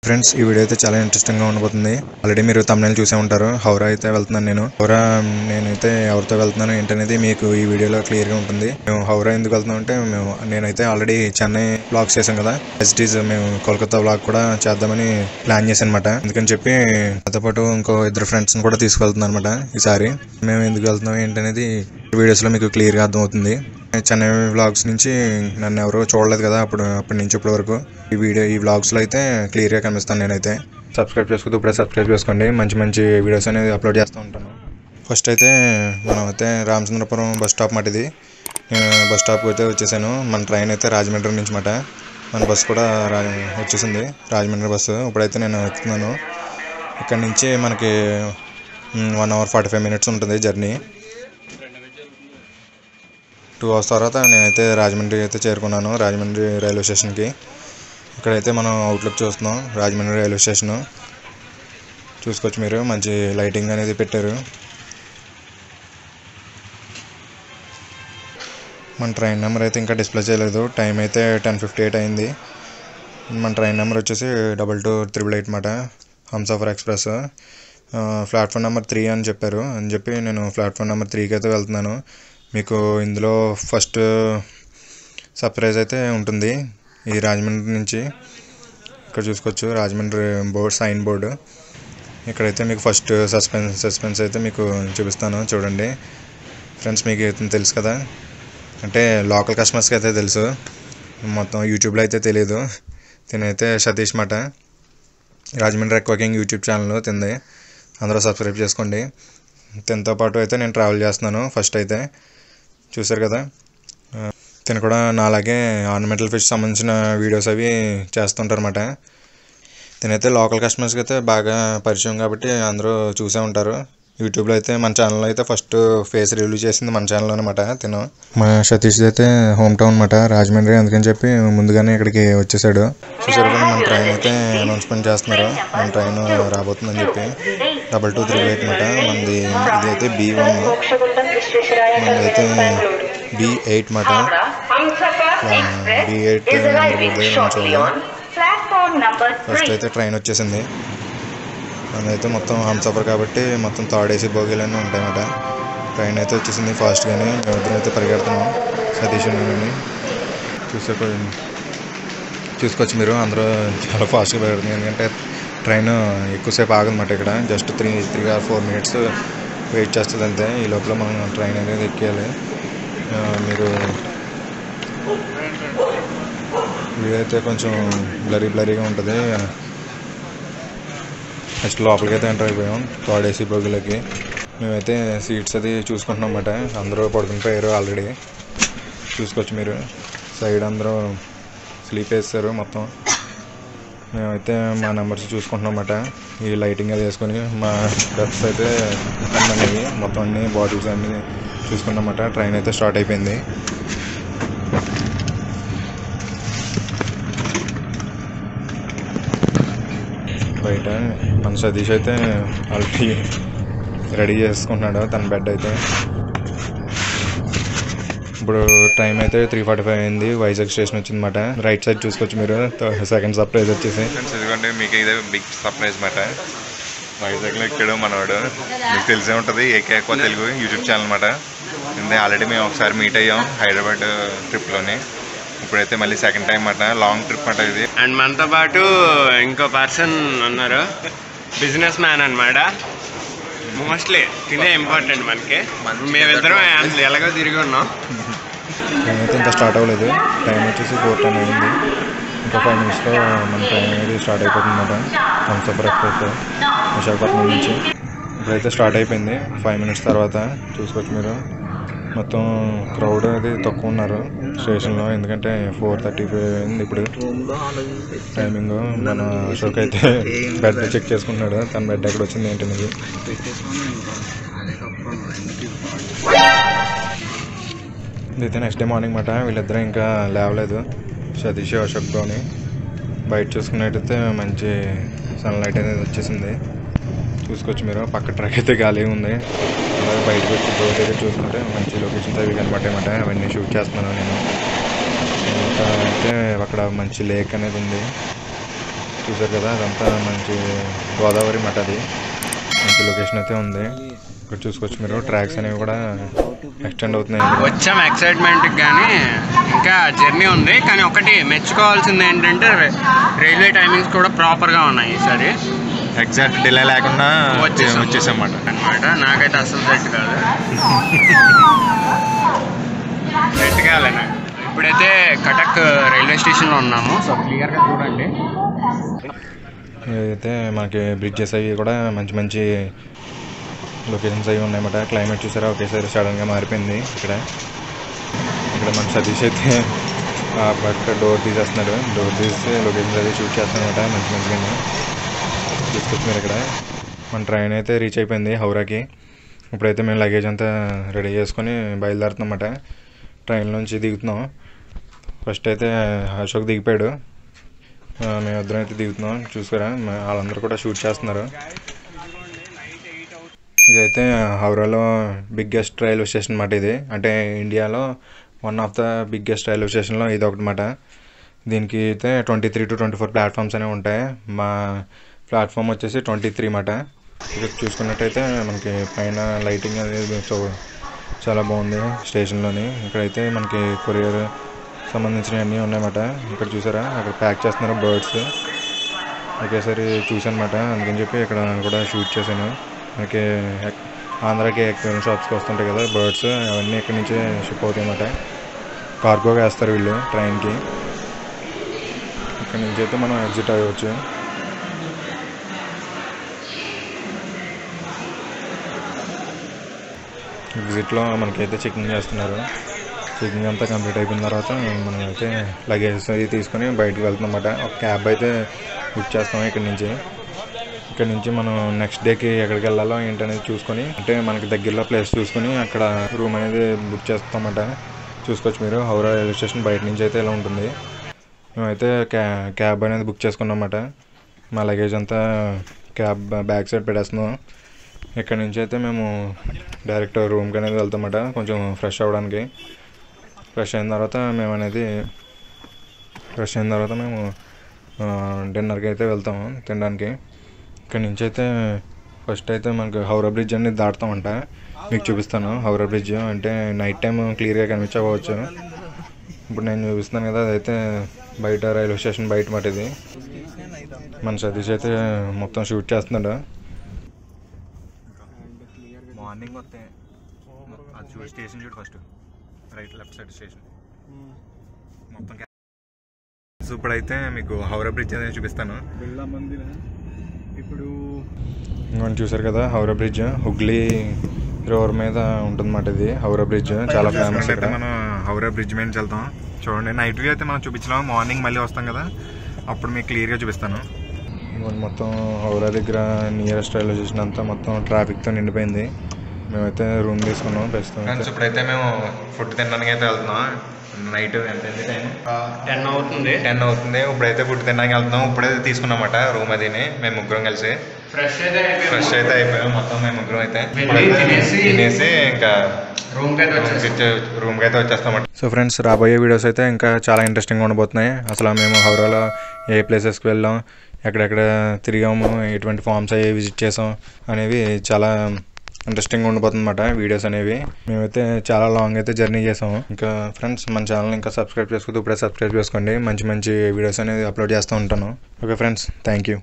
Friends ఈ video అయితే చాలా ఇంట్రెస్టింగ్ గా ఉండబోతుంది. ఆల్రెడీ మీరు thumbnail చూసే ఉంటారు. హౌరా అయితే వెళ్తున్నాను నేను. హౌరా నేనైతే ఎవరితో వెళ్తున్నాను ఏంటనేది మీకు ఈ వీడియోలో క్లియర్ గా ఉంటుంది. మేము హౌరా ఎందుకు వెళ్తున్నాం అంటే నేనైతే ఆల్రెడీ చెన్నై వ్లాగ్స్ చేశాను కదా. మేము కోల్కతా వ్లాగ్ కూడా చేద్దామని ప్లాన్ చేశాను అనమాట. ఎందుకని చెప్పి నాతో పాటు ఇంకో ఇద్దరు ఫ్రెండ్స్ కూడా తీసుకెళ్తున్నాను అనమాట. ఈసారి మేము ఎందుకు వెళ్తున్నాం ఏంటనేది వీడియోస్ లో మీకు క్లియర్ గా అర్థమవుతుంది. చెన్నై వ్లాగ్స్ నుంచి నన్ను ఎవరు చూడలేదు కదా అప్పటి నుంచి ఇప్పటి వరకు ఈ వ్లాగ్స్ లో అయితే క్లియర్ గా కనిపిస్తాను. నేనైతే సబ్స్క్రైబ్ చేసుకుంటూ ఇప్పుడే సబ్స్క్రైబ్ చేసుకోండి. మంచి మంచి వీడియోస్ అనేది అప్లోడ్ చేస్తూ ఉంటాను. ఫస్ట్ అయితే మనం అయితే రామచంద్రపురం బస్ స్టాప్ మాట ఇది. నేను బస్ స్టాప్కి అయితే వచ్చేసాను. మన ట్రైన్ అయితే రాజమండ్రి నుంచి మాట. మన బస్సు కూడా వచ్చేసింది, రాజమండ్రి బస్సు. ఇప్పుడైతే నేను ఎక్కుతున్నాను. ఇక్కడ నుంచి మనకి 1 hour 45 minutes ఉంటుంది జర్నీ. 2 hours తర్వాత నేనైతే రాజమండ్రి అయితే చేరుకున్నాను, రాజమండ్రి రైల్వే స్టేషన్కి. ఇక్కడైతే మనం అవుట్లుక్ చూస్తున్నాం. రాజమండ్రి రైల్వే స్టేషన్ చూసుకోవచ్చు మీరు. మంచి లైటింగ్ అనేది పెట్టారు. మన ట్రైన్ నెంబర్ అయితే ఇంకా డిస్ప్లే చేయలేదు. టైం అయితే 10:58 అయింది. మన ట్రైన్ నెంబర్ వచ్చేసి 2228 మాట, హంసఫర్ ఎక్స్ప్రెస్. ప్లాట్ఫామ్ నెంబర్ 3 అని చెప్పారు. అని చెప్పి నేను ప్లాట్ఫామ్ నెంబర్ 3కి అయితే వెళ్తున్నాను. మీకు ఇందులో ఫస్ట్ సర్ప్రైజ్ అయితే ఉంటుంది ఈ రాజమండ్రి నుంచి. ఇక్కడ చూసుకోవచ్చు రాజమండ్రి సైన్ బోర్డు. ఇక్కడైతే మీకు ఫస్ట్ సస్పెన్స్ అయితే మీకు చూపిస్తాను, చూడండి ఫ్రెండ్స్. మీకు అయితే తెలుసు కదా, అంటే లోకల్ కస్టమర్స్కి అయితే తెలుసు, మొత్తం యూట్యూబ్లో అయితే తెలియదు. తినైతే సతీష్ మాట, రాజమండ్రి ఎక్వాకింగ్ యూట్యూబ్ ఛానల్ తింది. అందరూ సబ్స్క్రైబ్ చేసుకోండి. తినతో పాటు అయితే నేను ట్రావెల్ చేస్తున్నాను. ఫస్ట్ అయితే చూసారు కదా, తిన కూడా నాలాగే ఆర్నమెంటల్ ఫిష్ సంబంధించిన వీడియోస్ అవి చేస్తుంటారు అన్నమాట. తినైతే లోకల్ కస్టమర్స్కి అయితే బాగా పరిచయం కాబట్టి అందరూ చూసే ఉంటారు. యూట్యూబ్లో అయితే మన ఛానల్లో అయితే ఫస్ట్ ఫేస్ రివ్యూ చేసింది మన ఛానల్ అనమాట. తిను మా సతీష్ అయితే హోమ్ టౌన్ అనమాట, రాజమండ్రి. అందుకని చెప్పి ముందుగానే ఇక్కడికి వచ్చేసాడు. చూసారు కదా, మన ట్రైన్ అయితే అనౌన్స్మెంట్ చేస్తున్నారు. మన ట్రైన్ రాబోతుందని చెప్పి 2238 అనమాట. మనది ఇదైతే B1, మనదైతే B8 మాట. B8 ఫస్ట్ అయితే ట్రైన్ వచ్చేసింది. అదైతే మొత్తం హంసఫర్ కాబట్టి మొత్తం థర్డ్ AC బోగీలన్నీ ఉంటాయన్నమాట. ట్రైన్ అయితే వచ్చేసింది ఫాస్ట్గానే. మేమిద్దరం అయితే పరిగెడుతున్నాం, సతీష్ అని. చూసుకోవచ్చు మీరు, అందరూ చాలా ఫాస్ట్గా పరిగెడుతుంది. ఎందుకంటే ట్రైన్ ఎక్కువసేపు ఆగదన్నమాట. ఇక్కడ జస్ట్ 3 or 4 minutes వెయిట్ చేస్తుంది అంతే. ఈ లోపల మనం ట్రైన్ అనేది ఎక్కేయాలి. మీరు వీడియో అయితే కొంచెం బ్లరీగా ఉంటుంది. నెక్స్ట్ లోపలికి అయితే ఎంటర్ అయిపోయాం థర్డ్ AC బోగీలకి. మేమైతే సీట్స్ అది చూసుకుంటున్నాం అన్నమాట. అందరూ పడుకుని పోయారు ఆల్రెడీ. చూసుకోవచ్చు మీరు, సైడ్ అందరూ స్లీప్ వేస్తారు మొత్తం. మేమైతే మా నెంబర్స్ చూసుకుంటున్నాం అన్నమాట. ఈ లైటింగ్ అది వేసుకొని మా బెర్త్స్ అయితే అన్నీ మొత్తం అన్ని బాటిల్స్ అన్నీ చూసుకున్నాం అన్నమాట. ట్రైన్ అయితే స్టార్ట్ అయిపోయింది. బయట మన సతీష్ అయితే ఆల్రెడీ రెడీ చేసుకుంటున్నాడు తన బెడ్ అయితే. ఇప్పుడు టైం అయితే 3:45 అయింది. వైజాగ్ స్టేషన్ వచ్చిందన్నమాట. రైట్ సైడ్ చూసుకోవచ్చు మీరు. సెకండ్ సర్ప్రైజ్ వచ్చేసి ఎందుకంటే మీకు ఇదే బిగ్ సర్ప్రైజ్ మాట. వైజాగ్లో ఎక్కాడు మనవాడు. మీకు తెలిసే ఉంటుంది ఏకే ఎక్కువ తెలుగు యూట్యూబ్ ఛానల్ అనమాట. ఆల్రెడీ మేము ఒకసారి మీట్ అయ్యాం హైదరాబాద్ ట్రిప్లోని. ఇప్పుడైతే మళ్ళీ సెకండ్ టైం మాట. లాంగ్ ట్రిప్ మాట ఇది. అండ్ మనతో పాటు ఇంకో పర్సన్ ఉన్నారు, బిజినెస్ మ్యాన్ అనమాట. మోస్ట్లీ తినే ఇంపార్టెంట్ మనకి. మేమిద్దరం ఎలాగో తిరిగి ఉన్నాం. ట్రైన్ అయితే ఇంకా స్టార్ట్ అవ్వలేదు. టైం వచ్చేసి 4:10 అయింది. ఇంకా 5 minutesలో మన ట్రైన్ అనేది స్టార్ట్ అయిపోతుంది అన్నమాట. హంసఫర్ ఎక్స్ప్రెస్ విశాఖపట్నం నుంచి. ఇప్పుడైతే స్టార్ట్ అయిపోయింది 5 minutes తర్వాత. చూసుకోవచ్చు మీరు, మొత్తం క్రౌడ్ అది తక్కువ ఉన్నారు స్టేషన్లో. ఎందుకంటే 4:35 అయింది ఇప్పుడు టైమింగ్. మన అశోక్ అయితే బెడ్ చెక్ చేసుకుంటున్నాడు. తన బెడ్ ఎక్కడ వచ్చింది ఏంటనేది. ఇదైతే నెక్స్ట్ డే మార్నింగ్ మాట. వీళ్ళిద్దరూ ఇంకా లేవలేదు, సతీష్ అశోక్తోని. బయట చూసుకున్నట్టయితే మంచి సన్లైట్ అనేది వచ్చేసింది. చూసుకోవచ్చు మీరు, పక్క ట్రక్ అయితే ఖాళీగా ఉంది. అలాగే బయటకు వచ్చి డోర్ దగ్గర చూసుకుంటే మంచి లొకేషన్స్ అవి కనపడ్డాయన్నమాట. అవన్నీ షూట్ చేస్తున్నాను నేను. ఇంకా అయితే అక్కడ మంచి లేక్ అనేది ఉంది. చూసారు కదా, అదంతా మంచి గోదావరి మాట. అది మంచి లొకేషన్ అయితే ఉంది. ఇక్కడ చూసుకోవచ్చు మీరు, ట్రాక్స్ అనేవి కూడా ఎక్స్టెండ్ అవుతున్నాయి. వచ్చాం ఎక్సైట్మెంట్కి, కానీ ఇంకా జర్నీ ఉంది. కానీ ఒకటి మెచ్చుకోవాల్సింది ఏంటంటే రైల్వే టైమింగ్స్ కూడా ప్రాపర్గా ఉన్నాయి ఈసారి. ఎగ్జాక్ట్ డిలే లేకుండా వచ్చేసామాట అనమాట. నాకైతే అసలు సెట్ కాదు, సెట్ కాలే నాకు. ఇప్పుడైతే కటక్ రైల్వే స్టేషన్లో ఉన్నాము. సో క్లియర్గా చూడండి. అయితే మనకి బ్రిడ్జెస్ అవి కూడా మంచి మంచి లొకేషన్స్ అవి ఉన్నాయన్నమాట. క్లైమేట్ చూసారా ఒకేసారి సడన్గా మారిపోయింది. ఇక్కడ మన సతీష్ అయితే బట్ డోర్ తీసేస్తున్నాడు. డోర్ తీసి లొకేషన్స్ అవి షూట్ చేస్తున్నారన్నమాట మంచి మంచిగా. చూసుకోవచ్చు మీరు. ఇక్కడ మన ట్రైన్ అయితే రీచ్ అయిపోయింది హౌరాకి. ఇప్పుడైతే మేము లగేజ్ అంతా రెడీ చేసుకొని బయలుదేరుతున్నమాట. ట్రైన్ నుంచి దిగుతున్నాం. ఫస్ట్ అయితే అశోక్ దిగిపోయాడు, మేమిద్దరం అయితే దిగుతున్నాం. చూసారా వాళ్ళందరూ కూడా షూట్ చేస్తున్నారు. ఇదైతే హౌరాలో బిగ్గెస్ట్ రైల్వే స్టేషన్ అన్నమాట. ఇది అంటే ఇండియాలో one of the biggest railway స్టేషన్లో ఇది ఒకటి మాట. దీనికి అయితే 23 to 24 ప్లాట్ఫామ్స్ అనేవి ఉంటాయి. మా ప్లాట్ఫామ్ వచ్చేసి 23 మాట. ఇక్కడ చూసుకున్నట్టయితే మనకి పైన లైటింగ్ అనేది చాలా బాగుంది స్టేషన్లోని. ఇక్కడైతే మనకి కొరియర్ సంబంధించినవి అన్నీ ఉన్నాయన్నమాట. ఇక్కడ చూసారా అక్కడ ప్యాక్ చేస్తున్నారు బర్డ్స్. ఒకేసారి చూసానమాట, అందుకని చెప్పి ఇక్కడ కూడా షూట్ చేశాను. మనకి ఆంధ్రాకి ఎక్వేరియం షాప్స్కి వస్తుంటాయి కదా బర్డ్స్, అవన్నీ ఇక్కడి నుంచే షిప్ అవుతాయి అన్నమాట. కార్గోగా వేస్తారు వీళ్ళు ట్రైన్కి. ఇక్కడ నుంచి అయితే మనం ఎగ్జిట్ అవ్వచ్చు. ఎగ్జిట్లో మనకైతే చెకింగ్ చేస్తున్నారు. చెకింగ్ అంతా కంప్లీట్ అయిపోయిన తర్వాత మనం అయితే లగేజ్ అది తీసుకొని బయటకు వెళ్తున్నాం అన్నమాట. ఒక క్యాబ్ అయితే బుక్ చేస్తాము ఇక్కడ నుంచి మనం నెక్స్ట్ డేకి ఎక్కడికి వెళ్ళాలో ఏంటనేది చూసుకొని, అంటే మనకి దగ్గరలో ప్లేస్ చూసుకొని అక్కడ రూమ్ అనేది బుక్ చేస్తామన్నమాట. చూసుకోవచ్చు మీరు, హౌరా రైల్వే స్టేషన్ బయట నుంచి అయితే ఇలా ఉంటుంది. మేమైతే క్యాబ్ అనేది బుక్ చేసుకున్నామన్నమాట. మా లగేజ్ అంతా క్యాబ్ బ్యాక్ సైడ్ పెట్టేస్తున్నాం. ఇక్కడ నుంచి అయితే మేము డైరెక్ట్ రూమ్కి అనేది వెళ్తామన్నమాట, కొంచెం ఫ్రెష్ అవ్వడానికి. ఫ్రెష్ అయిన తర్వాత మేము డిన్నర్కి అయితే వెళ్తాము తినడానికి. ఇక్కడ నుంచి అయితే ఫస్ట్ అయితే మనకు హౌరా బ్రిడ్జ్ అనేది దాటుతామంట. మీకు చూపిస్తాను. హౌరా బ్రిడ్జ్ అంటే నైట్ టైం క్లియర్గా కనిపించకపోవచ్చు. ఇప్పుడు నేను చూపిస్తున్నాను కదా, అదైతే బయట రైల్వే స్టేషన్ బయట మాట. ఇది మన సతీష్ అయితే మొత్తం షూట్ చేస్తున్నాడు. మార్నింగ్ వస్తే స్టేషన్ చూడు, first right left side station మొత్తం. ఇప్పుడైతే మీకు హౌరా బ్రిడ్జ్ అనేది చూపిస్తాను. ఇప్పుడు చూసారు కదా హౌరా బ్రిడ్జ్, హుగ్లీ రివర్ మీద ఉంటుందన్నమాట. ఇది హౌరా బ్రిడ్జ్ చాలా ఫేమస్. అయితే మనం హౌరా బ్రిడ్జ్ మీద వెళ్తాం. చూడండి, నైట్ వ్యూ అయితే మనం చూపించలేము, మార్నింగ్ మళ్ళీ వస్తాం కదా అప్పుడు మీకు క్లియర్గా చూపిస్తాను. మొత్తం హౌరా దగ్గర నియరెస్ట్ రైల్వే స్టేషన్ అంతా మొత్తం ట్రాఫిక్తో నిండిపోయింది. మేమైతే రూమ్ తీసుకున్నాం ప్రస్తుతం. ఇప్పుడైతే మేము ఫుడ్ తినడానికి అయితే వెళ్తున్నాం. నైట్ ఎంత టైం 10 అవుతుంది. ఇప్పుడైతే ఫుడ్ తినడానికి వెళ్తున్నాం. ఇప్పుడైతే తీసుకున్నామట రూమ్ అదిని మేము ముగ్గురం కలిసి. ఫ్రెష్ అయితే అయిపోయాం మొత్తం మేము ముగ్గురం అయితే. తినేసి ఇంకా రూమ్కి అయితే వచ్చేస్తామట. సో ఫ్రెండ్స్, రాబోయే వీడియోస్ అయితే ఇంకా చాలా ఇంట్రెస్టింగ్గా ఉండబోతున్నాయి. అసలు మేము హౌరాలో ఏ ప్లేసెస్కి వెళ్ళాం, ఎక్కడెక్కడ తిరిగాము, ఎటువంటి ఫామ్స్ అవి విజిట్ చేసాం అనేవి చాలా ఇంట్రెస్టింగ్గా ఉండిపోతుంది అన్నమాట వీడియోస్ అనేవి. మేమైతే చాలా లాంగ్ అయితే జర్నీ చేసాము. ఇంకా ఫ్రెండ్స్, మన ఛానల్ ఇంకా సబ్స్క్రైబ్ చేసుకోవద్దు, ఇప్పుడే సబ్స్క్రైబ్ చేసుకోండి. మంచి మంచి వీడియోస్ అనేది అప్లోడ్ చేస్తూ ఉంటాను. Okay friends, thank you.